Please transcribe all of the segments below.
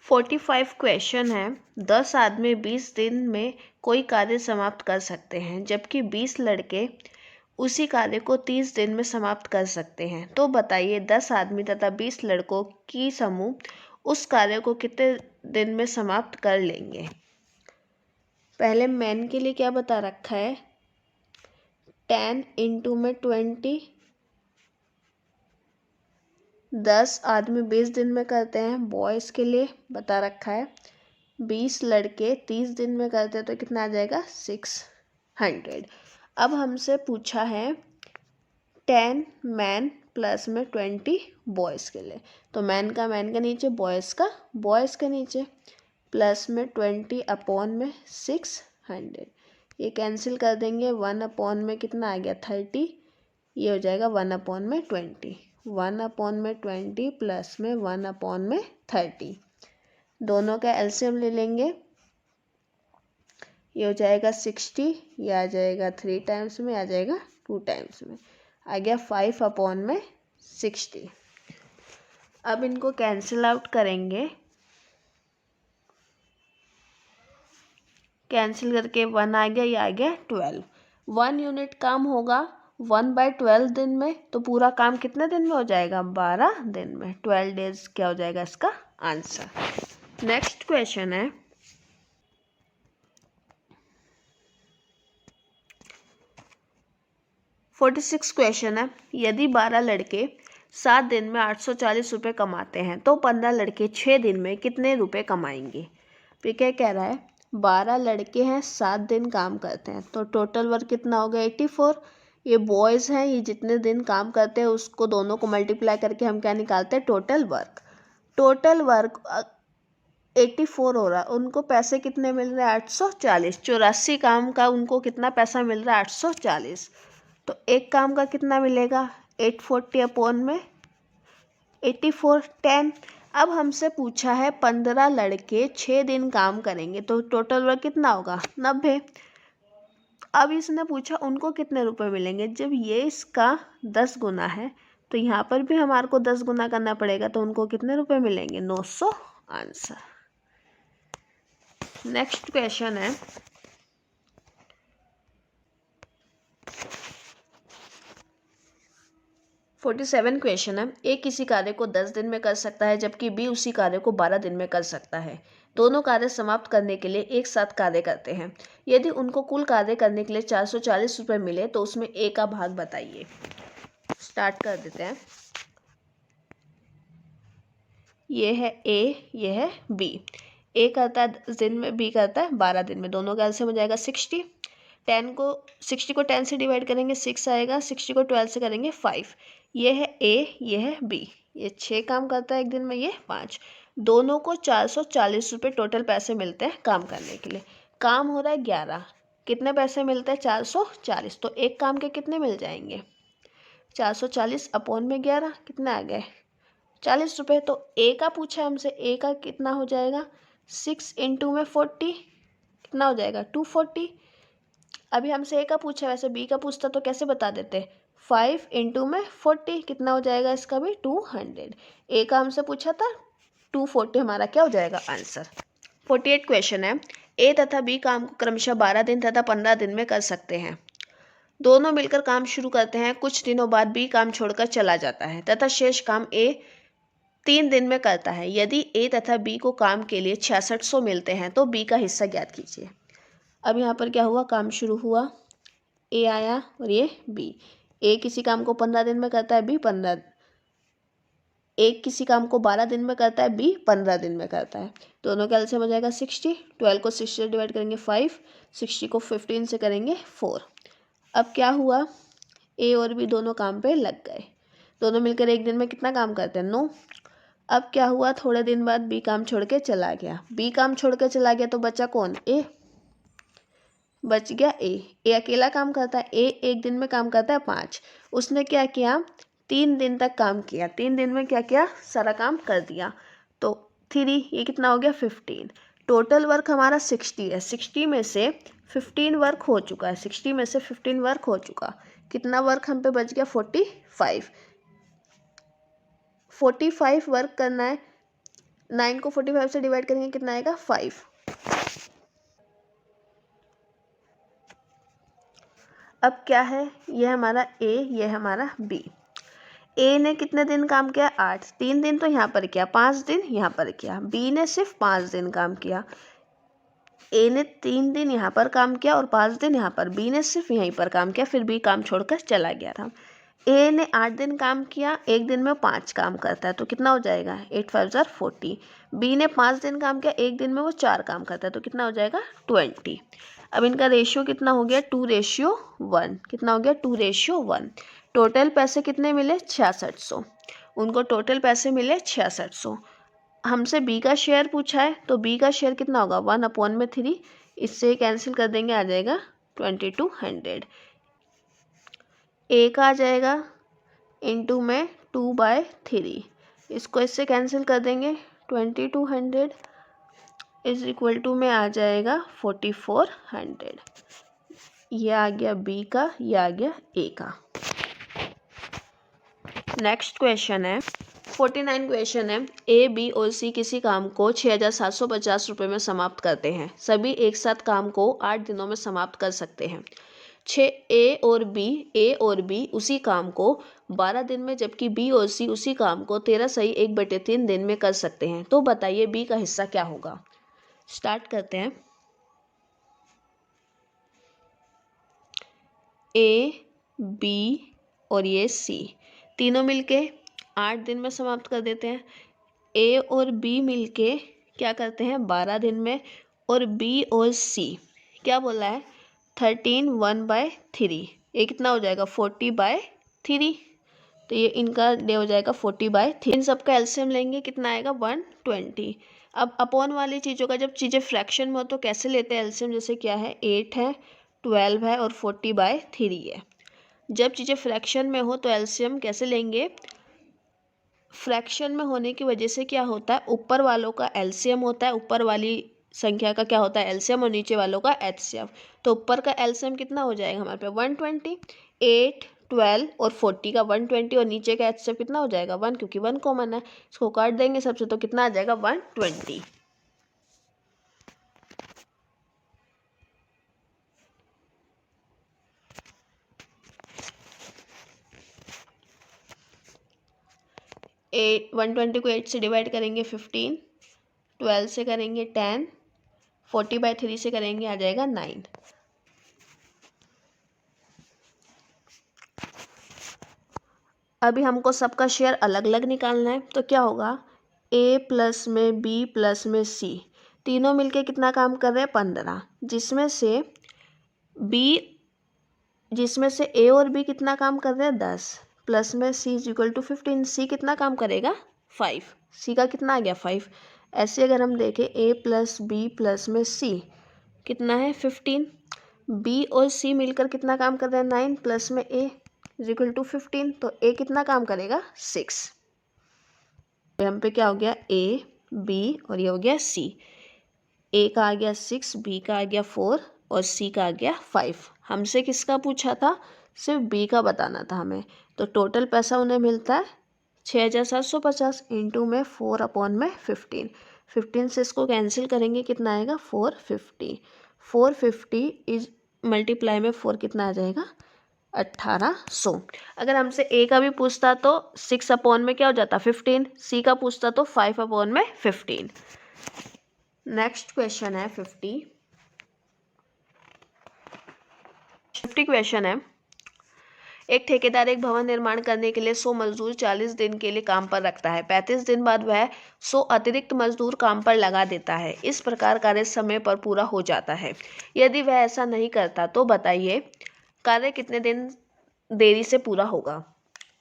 45 question है। 10 आदमी 20 दिन में कोई कार्य समाप्त कर सकते हैं, जबकि 20 लड़के उसी कार्य को 30 दिन में समाप्त कर सकते हैं। तो बताइए 10 आदमी तथा 20 लड़कों की समूह उस कार्य को कितने दिन में समाप्त कर लेंगे। पहले मैन के लिए क्या बता रखा है, 10 इंटू में 20, 10 आदमी 20 दिन में करते हैं। बॉयज़ के लिए बता रखा है 20 लड़के 30 दिन में करते हैं, तो कितना आ जाएगा 600। अब हमसे पूछा है 10 मैन प्लस में 20 बॉयज़ के लिए, तो मैन के नीचे, बॉयज़ के नीचे, प्लस में 20 अपॉन में 600। ये कैंसिल कर देंगे, 1 अपॉन में कितना आ गया 30, ये हो जाएगा 1 अपॉन में 20, 1 अपॉन में 20 प्लस में 1 अपॉन में 30। दोनों का एलसीएम ले लेंगे, ये हो जाएगा 60, ये आ जाएगा 3 टाइम्स में, आ जाएगा 2 टाइम्स में, आ गया 5 अपॉन में 60। अब इनको कैंसिल आउट करेंगे, कैंसिल करके 1 आ गया, ये आ गया 12। 1 यूनिट काम होगा 1/12 दिन में, तो पूरा काम कितने दिन में हो जाएगा 12 दिन में। 12 डेज क्या हो जाएगा इसका आंसर। नेक्स्ट क्वेश्चन है 46 क्वेश्चन है। यदि 12 लड़के 7 दिन में 840 रुपये कमाते हैं, तो 15 लड़के 6 दिन में कितने रुपए कमाएंगे। फिर क्या कह रहा है, 12 लड़के हैं 7 दिन काम करते हैं, तो टोटल वर्क कितना हो गया 84। ये बॉयज़ हैं, ये जितने दिन काम करते हैं उसको दोनों को मल्टीप्लाई करके हम क्या निकालते हैं, टोटल वर्क। टोटल वर्क 84 हो रहा है, उनको पैसे कितने मिल रहे हैं 840। 84 काम का उनको कितना पैसा मिल रहा है 840, तो एक काम का कितना मिलेगा 840 अपॉन में 84, 10। अब हमसे पूछा है 15 लड़के 6 दिन काम करेंगे, तो टोटल वर्क कितना होगा 90। अब इसने पूछा उनको कितने रुपए मिलेंगे। जब ये इसका 10 गुना है, तो यहाँ पर भी हमारे को 10 गुना करना पड़ेगा, तो उनको कितने रुपए मिलेंगे 900 आंसर। नेक्स्ट क्वेश्चन है 47 क्वेश्चन है। ए किसी कार्य को 10 दिन में कर सकता है, जबकि बी उसी कार्य को 12 दिन में कर सकता है। दोनों कार्य समाप्त करने के लिए एक साथ कार्य करते हैं। यदि उनको कुल कार्य करने के लिए 440 रुपये मिले, तो उसमें ए का भाग बताइए। स्टार्ट कर देते हैं। ये है ए, ये है बी। ए करता है 10 दिन में, बी करता है 12 दिन में। दोनों का एलसीएम हो जाएगा 60। 60 को 10 से डिवाइड करेंगे 6 आएगा, 60 को 12 से करेंगे 5। ये है ए, ये है बी। ये 6 काम करता है एक दिन में, ये 5। दोनों को 440 रुपये टोटल पैसे मिलते हैं काम करने के लिए। काम हो रहा है 11, कितने पैसे मिलते हैं 440, तो एक काम के कितने मिल जाएंगे 440 अपॉन में 11, कितने आ गए 40 रुपये। तो ए का पूछा है हमसे, ए का कितना हो जाएगा 6 इंटू में 40, कितना हो जाएगा 240। अभी हमसे ए का पूछा, वैसे बी का पूछता तो कैसे बता देते, 5 इंटू में 40, कितना हो जाएगा इसका भी 200। ए का हमसे पूछा था 240, हमारा क्या हो जाएगा आंसर। 48 क्वेश्चन है। ए तथा बी काम को क्रमशः 12 दिन तथा 15 दिन में कर सकते हैं। दोनों मिलकर काम शुरू करते हैं, कुछ दिनों बाद बी काम छोड़कर चला जाता है तथा शेष काम ए 3 दिन में करता है। यदि ए तथा बी को काम के लिए 6600 मिलते हैं, तो बी का हिस्सा ज्ञात कीजिए। अब यहाँ पर क्या हुआ, काम शुरू हुआ, ए आया और ये बी। ए किसी काम को 15 दिन में करता है, बी 15। ए किसी काम को 12 दिन में करता है, बी 15 दिन में करता है। दोनों का एलसीएम हो जाएगा 60। 12 को 60 से डिवाइड करेंगे 5, 60 को 15 से करेंगे 4। अब क्या हुआ, ए और बी दोनों काम पे लग गए। दोनों मिलकर एक दिन में कितना काम करते हैं 9। अब क्या हुआ, थोड़े दिन बाद बी काम छोड़ के चला गया। बी काम छोड़ के चला गया तो बचा कौन, ए। बच गया ए अकेला काम करता है। ए एक दिन में काम करता है 5। उसने क्या किया 3 दिन तक काम किया, 3 दिन में क्या किया सारा काम कर दिया, तो 3, ये कितना हो गया 15। टोटल वर्क हमारा 60 है, 60 में से 15 वर्क हो चुका है, 60 में से 15 वर्क हो चुका। कितना वर्क हम पे बच गया 45 वर्क करना है। 9 को 45 से डिवाइड करेंगे कितना आएगा 5। अब क्या है, ये हमारा ए, ये हमारा बी। ए ने कितने दिन काम किया 8, 3 दिन तो यहाँ पर किया, 5 दिन यहाँ पर किया। बी ने सिर्फ 5 दिन काम किया। ए ने 3 दिन यहाँ पर काम किया और 5 दिन यहाँ पर। बी ने सिर्फ यहीं पर काम किया, फिर बी काम छोड़कर चला गया था। ए ने 8 दिन काम किया, एक दिन में 5 काम करता है तो कितना हो जाएगा 8 5 जार 40। बी ने 5 दिन काम किया, एक दिन में वो 4 काम करता है तो कितना हो जाएगा 20। अब इनका रेशियो कितना हो गया 2:1। कितना हो गया 2:1। टोटल पैसे कितने मिले 6600। उनको टोटल पैसे मिले 6600। हमसे बी का शेयर पूछा है तो बी का शेयर कितना होगा 1/3। इससे कैंसिल कर देंगे, आ जाएगा 2200। ए का आ जाएगा इंटू में 2/3, इसको इससे कैंसिल कर देंगे, 2200 इज इक्वल टू में आ जाएगा 4400। ये आ गया बी का, ये आ गया ए का। नेक्स्ट क्वेश्चन है 49 क्वेश्चन है। ए, बी और सी किसी काम को 6750 रुपये में समाप्त करते हैं। सभी एक साथ काम को 8 दिनों में समाप्त कर सकते हैं। ए और बी उसी काम को 12 दिन में, जबकि बी और सी उसी काम को 13 दिन में कर सकते हैं। तो बताइए बी का हिस्सा क्या होगा। स्टार्ट करते हैं। ए, बी और ये सी तीनों मिलके 8 दिन में समाप्त कर देते हैं। ए और बी मिलके क्या करते हैं 12 दिन में, और बी और सी क्या बोला है 13 1/3। ये कितना हो जाएगा 40/3। तो ये इनका डे हो जाएगा 40/3। इन सब का एलसीएम लेंगे कितना आएगा 120। अब अपॉन वाली चीज़ों का जब चीज़ें फ्रैक्शन में हो तो कैसे लेते हैं एलसीएम, जैसे क्या है 8 है 12 है और 40/3 है। जब चीज़ें फ्रैक्शन में हो तो एलसीएम कैसे लेंगे, फ्रैक्शन में होने की वजह से क्या होता है ऊपर वालों का एलसीएम होता है, ऊपर वाली संख्या का क्या होता है एलसीएम, और नीचे वालों का एचसीएफ। तो ऊपर का एलसीएम कितना हो जाएगा हमारे पे 120, 8 12 और 40 का 120, और नीचे का एचसीएफ कितना हो जाएगा 1, क्योंकि 1 कॉमन है। इसको काट देंगे सबसे तो कितना आ जाएगा 120। एट 120 को 8 से डिवाइड करेंगे 15, 12 से करेंगे 10, 40/3 से करेंगे आ जाएगा 9। अभी हमको सबका शेयर अलग अलग निकालना है तो क्या होगा ए प्लस में बी प्लस में सी तीनों मिलके कितना काम कर रहे हैं 15, जिसमें से ए और बी कितना काम कर रहे हैं 10, प्लस में सी इज इक्वल टू 15। सी कितना काम करेगा 5, सी का कितना आ गया 5। ऐसे अगर हम देखें ए प्लस बी प्लस में सी कितना है 15, बी और सी मिलकर कितना काम कर रहे हैं 9, प्लस में ए इज इक्वल टू 15, तो ए कितना काम करेगा 6। यहाँ पे क्या हो गया ए बी और ये हो गया सी। ए का आ गया 6, बी का आ गया 4 और सी का आ गया 5। हमसे किसका पूछा था, सिर्फ बी का बताना था हमें। तो टोटल पैसा उन्हें मिलता है 6750 इंटू में 4/15। 15 से इसको कैंसिल करेंगे कितना आएगा 450। 450 इज मल्टीप्लाई में 4 कितना आ जाएगा 1800। अगर हमसे ए का भी पूछता तो 6/में क्या हो जाता 15, सी का पूछता तो 5/15। नेक्स्ट क्वेश्चन है 50 क्वेश्चन है। एक ठेकेदार एक भवन निर्माण करने के लिए 100 मजदूर 40 दिन के लिए काम पर रखता है। 35 दिन बाद वह 100 अतिरिक्त मजदूर काम पर लगा देता है। इस प्रकार कार्य समय पर पूरा हो जाता है। यदि वह ऐसा नहीं करता तो बताइए कार्य कितने दिन देरी से पूरा होगा।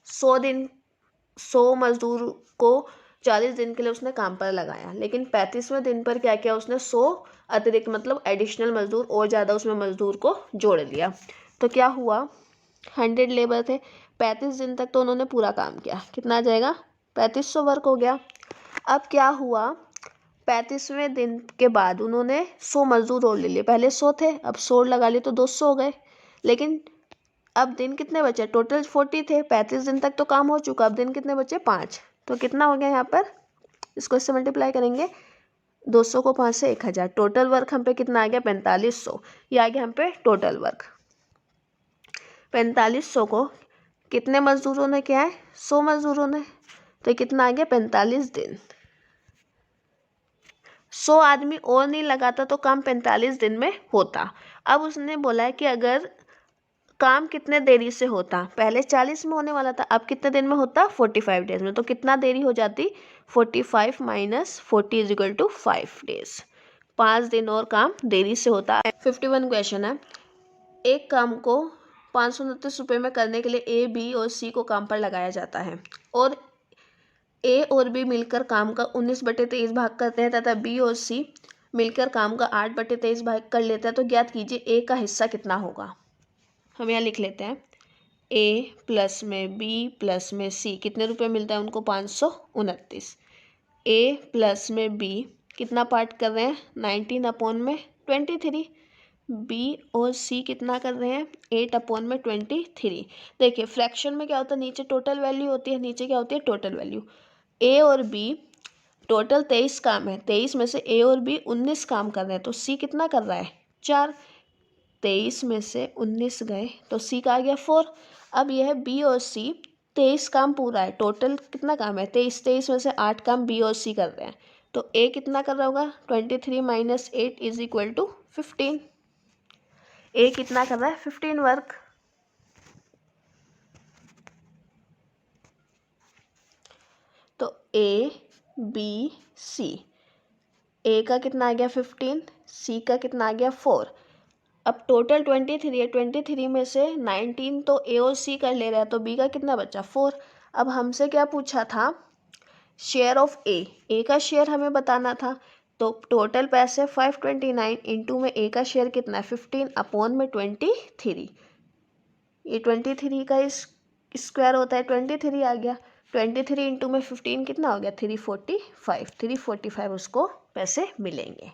100 मजदूर को 40 दिन के लिए उसने काम पर लगाया, लेकिन 35वें दिन पर क्या किया उसने 100 अतिरिक्त मतलब एडिशनल मजदूर और ज़्यादा उसमें मजदूर को जोड़ लिया। तो क्या हुआ 100 लेबर थे, 35 दिन तक तो उन्होंने पूरा काम किया, कितना आ जाएगा 3500 वर्क हो गया। अब क्या हुआ 35वें दिन के बाद उन्होंने 100 मजदूर और ले लिए, पहले 100 थे अब 100 लगा लिए तो 200 हो गए। लेकिन अब दिन कितने बचे, टोटल 40 थे, 35 दिन तक तो काम हो चुका, अब दिन कितने बचे 5, तो कितना हो गया यहाँ पर इसको इससे मल्टीप्लाई करेंगे, 200 को 5 से 1000, टोटल वर्क हम पे कितना आ गया 4500। ये आ गया हम पे टोटल वर्क। 4500 को कितने मजदूरों ने किया है, 100 मजदूरों ने, तो कितना आ गया 45 दिन। 100 आदमी और नहीं लगाता तो काम 45 दिन में होता। अब उसने बोला है कि अगर काम कितने देरी से होता, पहले 40 में होने वाला था, अब कितने दिन में होता 45 डेज में, तो कितना देरी हो जाती 45 minus 40 is equal to 5 days, 5 दिन और काम देरी से होता है। 51 क्वेश्चन है, एक काम को 529 रुपये में करने के लिए ए, बी और सी को काम पर लगाया जाता है और ए और बी मिलकर काम का 19/23 भाग करते हैं तथा बी और सी मिलकर काम का 8/23 भाग कर लेते हैं, तो ज्ञात कीजिए ए का हिस्सा कितना होगा। हम यहाँ लिख लेते हैं, ए प्लस में बी प्लस में सी कितने रुपए मिलता है उनको 529। ए प्लस में बी कितना पार्ट कर रहे हैं 19/23। बी और सी कितना कर रहे हैं 8/23। देखिए फ्रैक्शन में क्या होता है, नीचे टोटल वैल्यू होती है, नीचे क्या होती है टोटल वैल्यू। ए और बी टोटल 23 काम है, 23 में से ए और बी 19 काम कर रहे हैं, तो सी कितना कर रहा है 4, 23 में से 19 गए तो सी का आ गया 4। अब यह बी और सी 23 काम पूरा है, टोटल कितना काम है 23, 23 में से 8 काम बी और सी कर रहे हैं, तो ए कितना कर रहा होगा 23 माइनस 8 इज इक्वल टू 15। ए कितना कर रहा है 15 वर्क। तो ए बी सी, ए का कितना आ गया 15, सी का कितना आ गया 4। अब टोटल 23 है, 23 में से 19 तो ए और सी कर ले रहा है, तो बी का कितना बचा 4। अब हमसे क्या पूछा था शेयर ऑफ ए का शेयर हमें बताना था, तो टोटल पैसे 529 इंटू में ए का शेयर कितना है 15 अपॉन में 23। ये 23 का स्क्वायर होता है 23 आ गया, 23 इंटू में 15 कितना हो गया 345 उसको पैसे मिलेंगे।